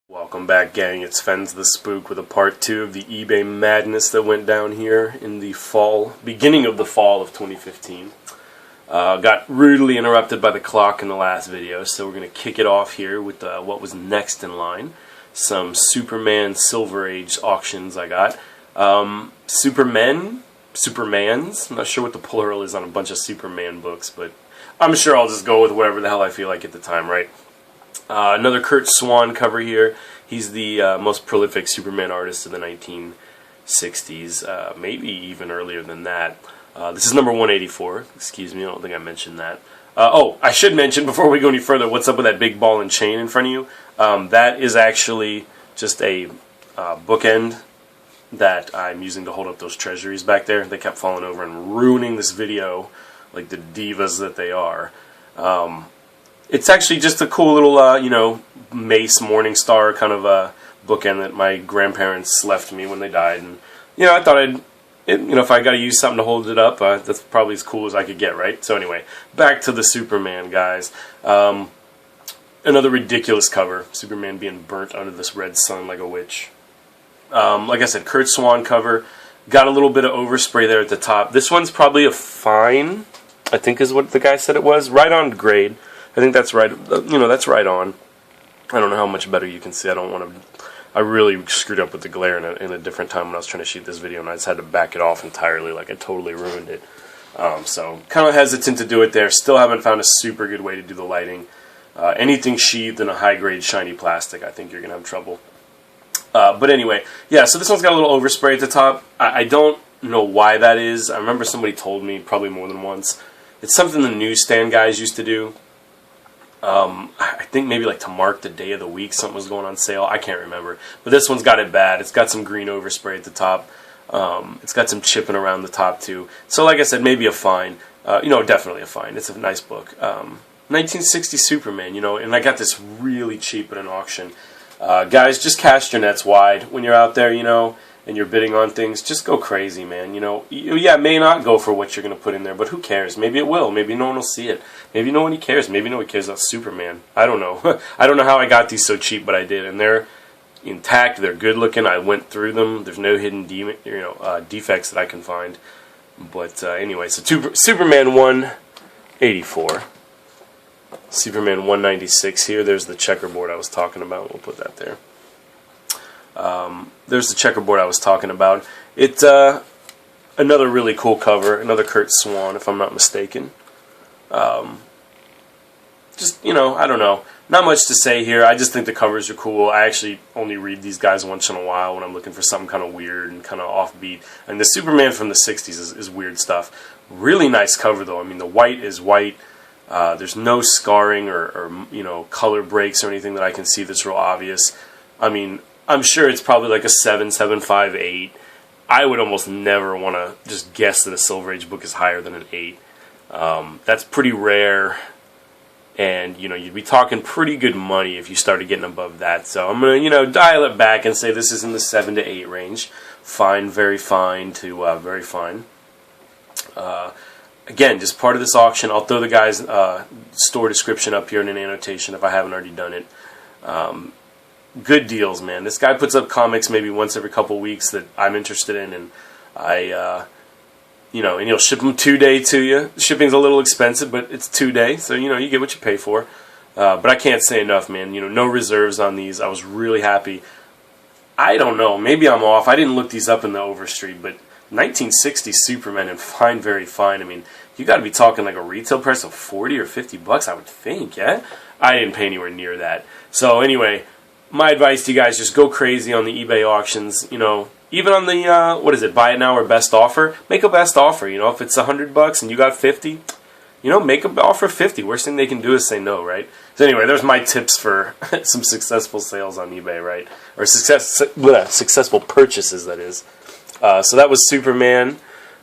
Welcome back, gang. It's Fens the Spook with a part 2 of the eBay madness that went down here in the beginning of the fall of 2015. Got rudely interrupted by the clock in the last video, so we're going to kick it off here with what was next in line. Some Superman Silver Age auctions I got. Supermans? I'm not sure what the plural is on a bunch of Superman books, but I'm sure I'll just go with whatever the hell I feel like at the time, right? Another Curt Swan cover here. He's the most prolific Superman artist of the 1960s, maybe even earlier than that. This is number 184. Excuse me, I don't think I mentioned that. Oh, I should mention before we go any further, what's up with that big ball and chain in front of you? That is actually just a bookend that I'm using to hold up those treasuries back there. They kept falling over and ruining this video like the divas that they are. It's actually just a cool little, Mace Morningstar kind of bookend that my grandparents left me when they died. And, I thought if I got to use something to hold it up, that's probably as cool as I could get, right? So anyway, back to the Superman, guys. Another ridiculous cover. Superman being burnt under this red sun like a witch. Like I said, Curt Swan cover. Got a little bit of overspray there at the top. This one's probably a fine, I think is what the guy said it was. Right on grade. I think that's right. That's right on. I don't know how much better you can see. I really screwed up with the glare in a different time when I was trying to shoot this video, and I just had to back it off entirely. Like, I totally ruined it. So, kind of hesitant to do it there. Still haven't found a super good way to do the lighting. Anything sheathed in a high-grade shiny plastic, I think you're going to have trouble. But anyway, yeah, so this one's got a little overspray at the top. I don't know why that is. I remember somebody told me, probably more than once. It's something the newsstand guys used to do. I think maybe like to mark the day of the week something was going on sale. I can't remember. But this one's got it bad. It's got some green overspray at the top. It's got some chipping around the top too. So like I said, maybe a fine. Definitely a fine. It's a nice book. 1960 Superman, and I got this really cheap at an auction. Guys, just cast your nets wide when you're out there, and you're bidding on things. Just go crazy, man. It may not go for what you're going to put in there, but who cares? Maybe it will. Maybe no one will see it. Maybe no one cares. Maybe no one cares about Superman. I don't know. I don't know how I got these so cheap, but I did. And they're intact. They're good looking. I went through them. There's no hidden defects that I can find. But anyway, so Superman 184. Superman 196 here. There's the checkerboard I was talking about. We'll put that there. There's the checkerboard I was talking about. It's another really cool cover, another Curt Swan, if I'm not mistaken. I don't know. Not much to say here. I just think the covers are cool. I actually only read these guys once in a while when I'm looking for something kind of weird and kind of offbeat. And the Superman from the 60s is weird stuff. Really nice cover, though. I mean, the white is white. There's no scarring or color breaks or anything that I can see that's real obvious. I mean, I'm sure it's probably like a 7, 7, 5, 8. I would almost never want to just guess that a Silver Age book is higher than an 8. That's pretty rare, and you'd be talking pretty good money if you started getting above that. So I'm gonna dial it back and say this is in the 7 to 8 range. Fine, very fine to very fine. Again, just part of this auction. I'll throw the guy's store description up here in an annotation if I haven't already done it. Good deals, man. This guy puts up comics maybe once every couple weeks that I'm interested in, and and he'll ship them 2-day to you. Shipping's a little expensive, but it's 2-day, so you get what you pay for. But I can't say enough, man. No reserves on these. I was really happy. I don't know. Maybe I'm off. I didn't look these up in the Overstreet, but 1960 Superman and fine, very fine. I mean, you got to be talking like a retail price of $40 or $50, I would think. Yeah, I didn't pay anywhere near that. So anyway. My advice to you guys, just go crazy on the eBay auctions, even on the, buy it now or best offer, make a best offer, if it's $100 and you got 50, make an offer 50. Worst thing they can do is say no, right? So anyway, there's my tips for some successful sales on eBay, right? Or successful purchases, that is. So that was Superman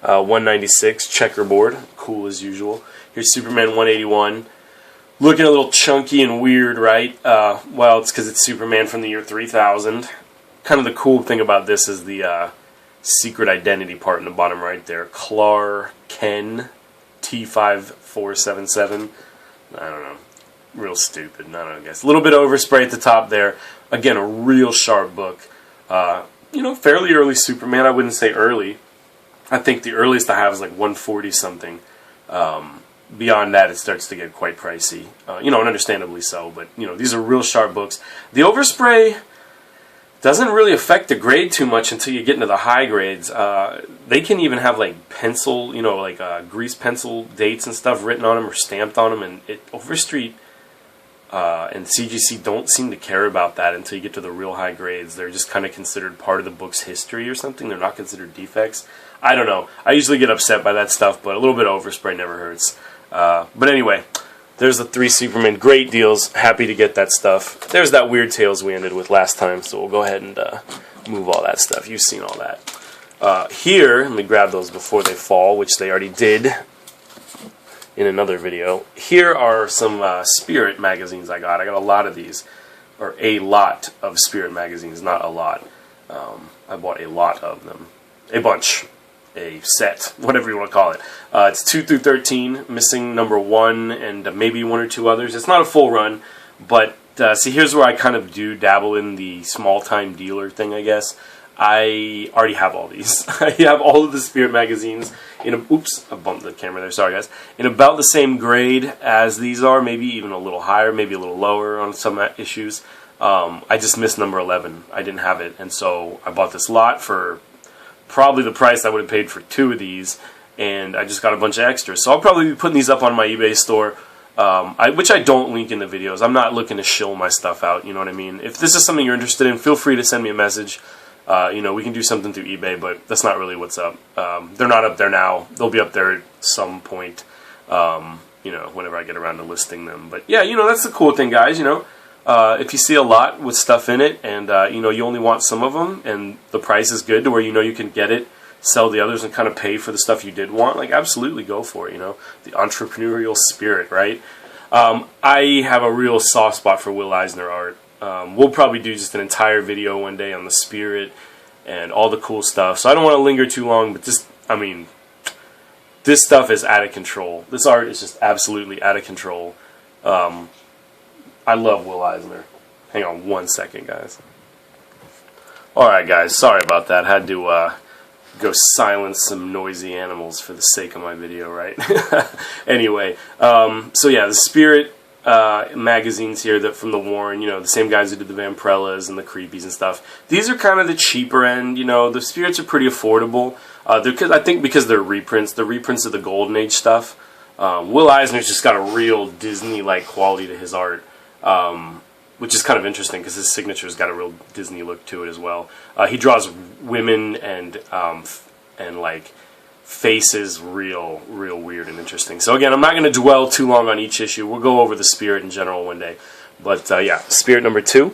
196, checkerboard, cool as usual. Here's Superman 181. Looking a little chunky and weird, right? Well, it's because it's Superman from the year 3000. Kind of the cool thing about this is the secret identity part in the bottom right there. Clark Ken T5477. I don't know. real stupid. I don't know, guys. A little bit of overspray at the top there. Again, a real sharp book. You know, fairly early Superman. I wouldn't say early. I think the earliest I have is like 140 something. Beyond that, it starts to get quite pricey. You know, and understandably so. But, you know, these are real sharp books. The overspray doesn't really affect the grade too much until you get into the high grades. They can even have like pencil, you know, like grease pencil dates and stuff written on them or stamped on them. And Overstreet and CGC don't seem to care about that until you get to the real high grades. They're just kind of considered part of the book's history or something. They're not considered defects. I don't know. I usually get upset by that stuff, but a little bit of overspray never hurts. But anyway, there's the 3 Superman. Great deals. Happy to get that stuff. There's that Weird Tales we ended with last time, so we'll go ahead and move all that stuff. You've seen all that. Here, let me grab those before they fall, which they already did in another video. Here are some Spirit magazines I got. I got a lot of these, or a lot of Spirit magazines, not a lot. I bought a lot of them. A bunch. A set, whatever you want to call it. It's 2 through 13, missing number 1 and maybe 1 or 2 others. It's not a full run, but see, here's where I kind of do dabble in the small-time dealer thing, I guess. I already have all these. I have all of the Spirit magazines in a, oops, I bumped the camera there, sorry guys, in about the same grade as these are, maybe even a little higher, maybe a little lower on some issues. I just missed number 11. I didn't have it, and so I bought this lot for probably the price I would have paid for 2 of these, and I just got a bunch of extras. So I'll probably be putting these up on my eBay store, which I don't link in the videos. I'm not looking to shill my stuff out, you know what I mean? If this is something you're interested in, feel free to send me a message. You know, we can do something through eBay, but that's not really what's up. They're not up there now. They'll be up there at some point, you know, whenever I get around to listing them. But yeah, you know, that's the cool thing, guys, you know. If you see a lot with stuff in it and, you know, you only want some of them and the price is good to where you know you can get it, sell the others and kind of pay for the stuff you did want, like, absolutely go for it, you know. The entrepreneurial spirit, right? I have a real soft spot for Will Eisner art. We'll probably do just an entire video one day on the spirit and all the cool stuff. So I don't want to linger too long, but just, I mean, this stuff is out of control. This art is just absolutely out of control. I love Will Eisner. Hang on one second, guys. Alright, guys. Sorry about that. Had to go silence some noisy animals for the sake of my video, right? Anyway, so yeah, the Spirit magazines here that from the Warren, you know, the same guys who did the Vampirellas and the Creepies and stuff. These are kind of the cheaper end, you know. The Spirits are pretty affordable. I think because they're reprints. They're reprints of the Golden Age stuff. Will Eisner's just got a real Disney-like quality to his art. Which is kind of interesting because his signature's got a real Disney look to it as well. He draws women and like faces real weird and interesting. So again, I'm not going to dwell too long on each issue. We'll go over the Spirit in general one day. But yeah, Spirit number 2.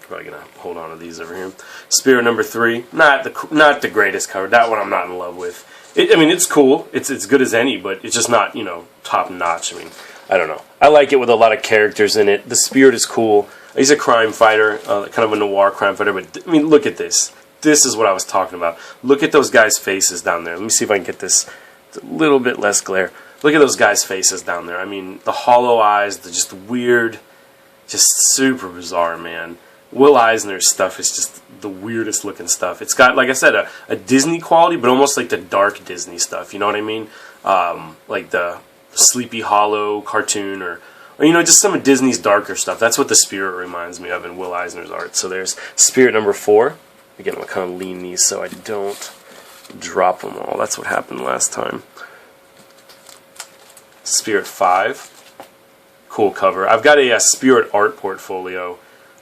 Probably going to hold on to these over here. Spirit number 3. Not the greatest cover. That one I'm not in love with. I mean, it's cool. It's as good as any, but it's just not, you know, top notch. I mean, I don't know. I like it with a lot of characters in it. The Spirit is cool. He's a crime fighter, kind of a noir crime fighter. But, I mean, look at this. This is what I was talking about. Look at those guys' faces down there. Let me see if I can get this a little bit less glare. Look at those guys' faces down there. I mean, the hollow eyes, the just weird, just super bizarre, man. Will Eisner's stuff is just the weirdest looking stuff. It's got, like I said, a Disney quality, but almost like the dark Disney stuff. You know what I mean? Like the Sleepy Hollow cartoon or, you know, just some of Disney's darker stuff. That's what the Spirit reminds me of in Will Eisner's art. So there's Spirit number 4. Again, I'm going to kind of lean these so I don't drop them all. That's what happened last time. Spirit 5. Cool cover. I've got a Spirit art portfolio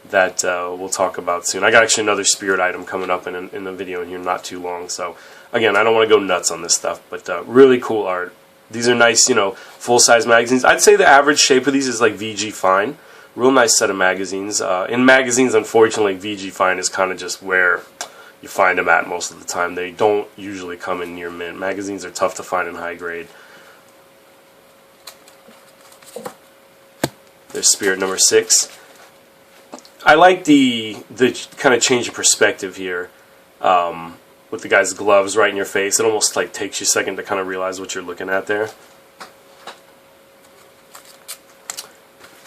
that we'll talk about soon. I got actually another Spirit item coming up in a video in here not too long. So, again, I don't want to go nuts on this stuff, but really cool art. These are nice, you know, full-size magazines. I'd say the average shape of these is like VG Fine. Real nice set of magazines. In magazines, unfortunately, VG Fine is kind of just where you find them at most of the time. They don't usually come in near mint. Magazines are tough to find in high grade. There's Spirit number 6. I like the kind of change of perspective here. With the guy's gloves right in your face. It almost like takes you a second to kind of realize what you're looking at there.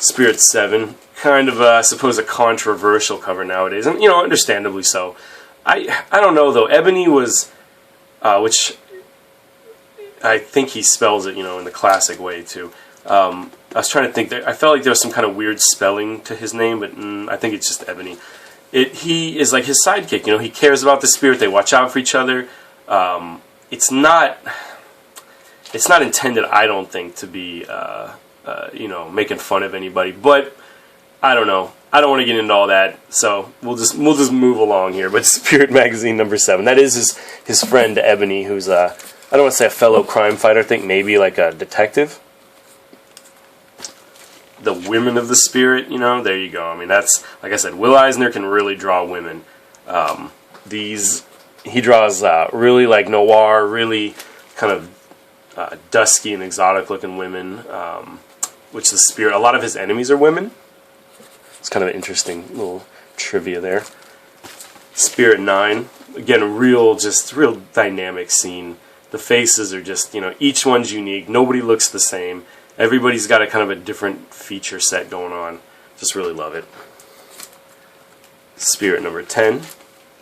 Spirit 7, kind of, I suppose, a controversial cover nowadays, and, understandably so. I don't know, though. Ebony was, which I think he spells it, in the classic way, too. I was trying to think. I felt like there was some kind of weird spelling to his name, but I think it's just Ebony. He is like his sidekick. He cares about the spirit. They watch out for each other. It's not intended, I don't think, to be, making fun of anybody. But I don't know. I don't want to get into all that. So we'll just move along here. But Spirit Magazine number 7. That is his friend Ebony, who's I don't want to say a fellow crime fighter. I think maybe like a detective. The women of the spirit, there you go. I mean, that's, like I said, Will Eisner can really draw women. He draws really like noir, really kind of dusky and exotic looking women, which the spirit, a lot of his enemies are women. It's kind of an interesting little trivia there. Spirit 9, again, real dynamic scene. The faces are just, each one's unique. Nobody looks the same. Everybody's got a kind of a different feature set going on. Just really love it. Spirit number 10.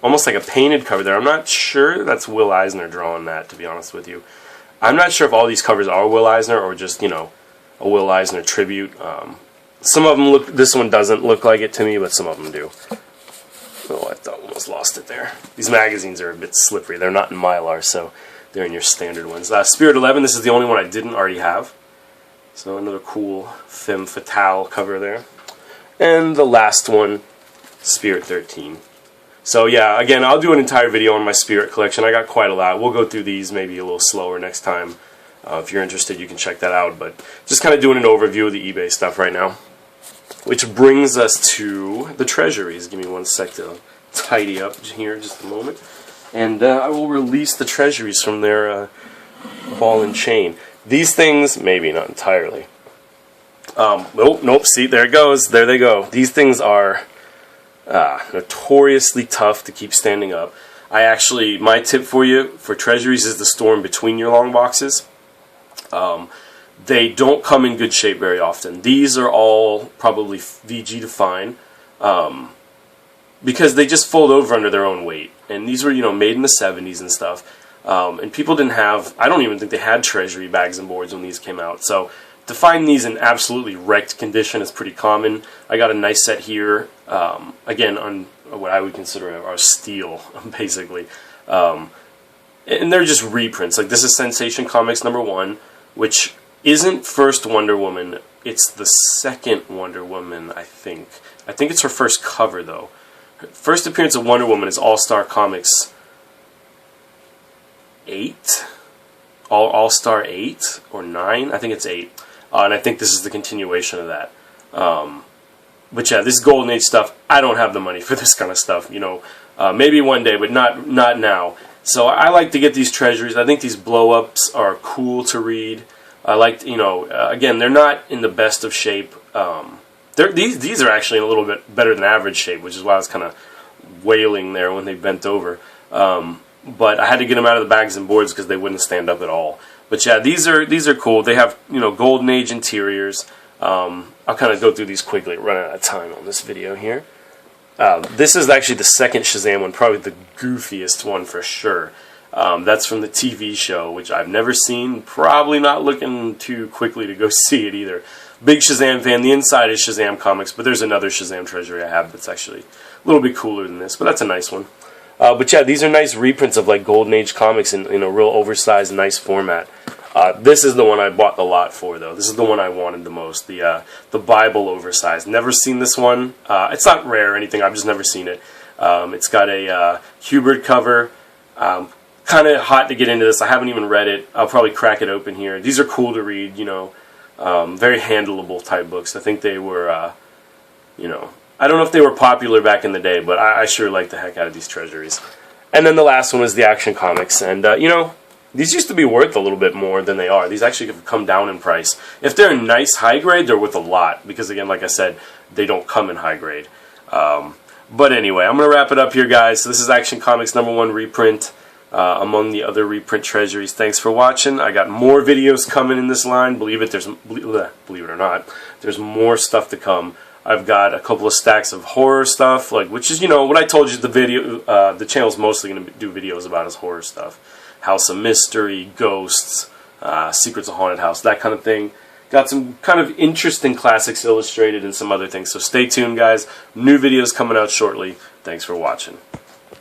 Almost like a painted cover there. I'm not sure that's Will Eisner drawing that, to be honest with you. I'm not sure if all these covers are Will Eisner or just, a Will Eisner tribute. Some of them look, this one doesn't look like it to me, but some of them do. Oh, I almost lost it there. These magazines are a bit slippery. They're not in Mylar, so they're in your standard ones. Spirit 11, this is the only one I didn't already have. So another cool femme fatale cover there. And the last one, Spirit 13. So yeah, again, I'll do an entire video on my Spirit collection. I got quite a lot. We'll go through these maybe a little slower next time. If you're interested, you can check that out. But just kind of doing an overview of the eBay stuff right now. Which brings us to the Treasuries. Give me one sec to tidy up here just a moment. And I will release the Treasuries from their ball and chain. These things, maybe not entirely. Nope, see, there it goes. There they go. These things are notoriously tough to keep standing up. My tip for you for Treasuries is to store them between your long boxes. They don't come in good shape very often. These are all probably VG to fine, because they just fold over under their own weight. And these were, made in the 70s and stuff. And people didn't have, I don't even think they had Treasury bags and boards when these came out. So to find these in absolutely wrecked condition is pretty common. I got a nice set here, again, on what I would consider a steel, basically. And they're just reprints. Like, this is Sensation Comics number 1, which isn't first Wonder Woman. It's the second Wonder Woman, I think. I think it's her first cover, though. Her first appearance of Wonder Woman is All-Star Comics 8? All-Star 8 or 9? I think it's 8. And I think this is the continuation of that. But yeah, this Golden Age stuff, I don't have the money for this kind of stuff. Maybe one day, but not now. So I like to get these Treasuries. I think these blow-ups are cool to read. I like, again, they're not in the best of shape. These are actually in a little bit better than average shape, which is why I was kind of wailing there when they bent over. But I had to get them out of the bags and boards because they wouldn't stand up at all. But yeah, these are cool. They have, Golden Age interiors. I'll kind of go through these quickly. Run out of time on this video here. This is actually the second Shazam one, probably the goofiest one for sure. That's from the TV show, which I've never seen. Probably not looking too quickly to go see it either. Big Shazam fan. The inside is Shazam Comics, but there's another Shazam Treasury I have that's actually a little bit cooler than this, but that's a nice one. But yeah, these are nice reprints of like Golden Age comics in a real oversized, nice format. This is the one I bought the lot for, though. This is the one I wanted the most. The Bible oversized. Never seen this one. It's not rare or anything. I've just never seen it. It's got a Hubert cover. Kind of hot to get into this. I haven't even read it. I'll probably crack it open here. These are cool to read. Very handleable type books. I think they were, I don't know if they were popular back in the day, but I sure like the heck out of these Treasuries. And then the last one was the Action Comics. And, these used to be worth a little bit more than they are. These actually have come down in price. If they're nice high grade, they're worth a lot. Because, again, like I said, they don't come in high grade. But anyway, I'm going to wrap it up here, guys. So this is Action Comics #1 reprint. among the other reprint treasuries. Thanks for watching. I got more videos coming in this line. Believe it or not, there's more stuff to come. I've got a couple of stacks of horror stuff, which is, what I told you the channel's mostly going to do videos about is horror stuff. House of Mystery, ghosts, secrets of haunted house, that kind of thing. Got some kind of interesting classics illustrated and some other things. So stay tuned, guys. New videos coming out shortly. Thanks for watching.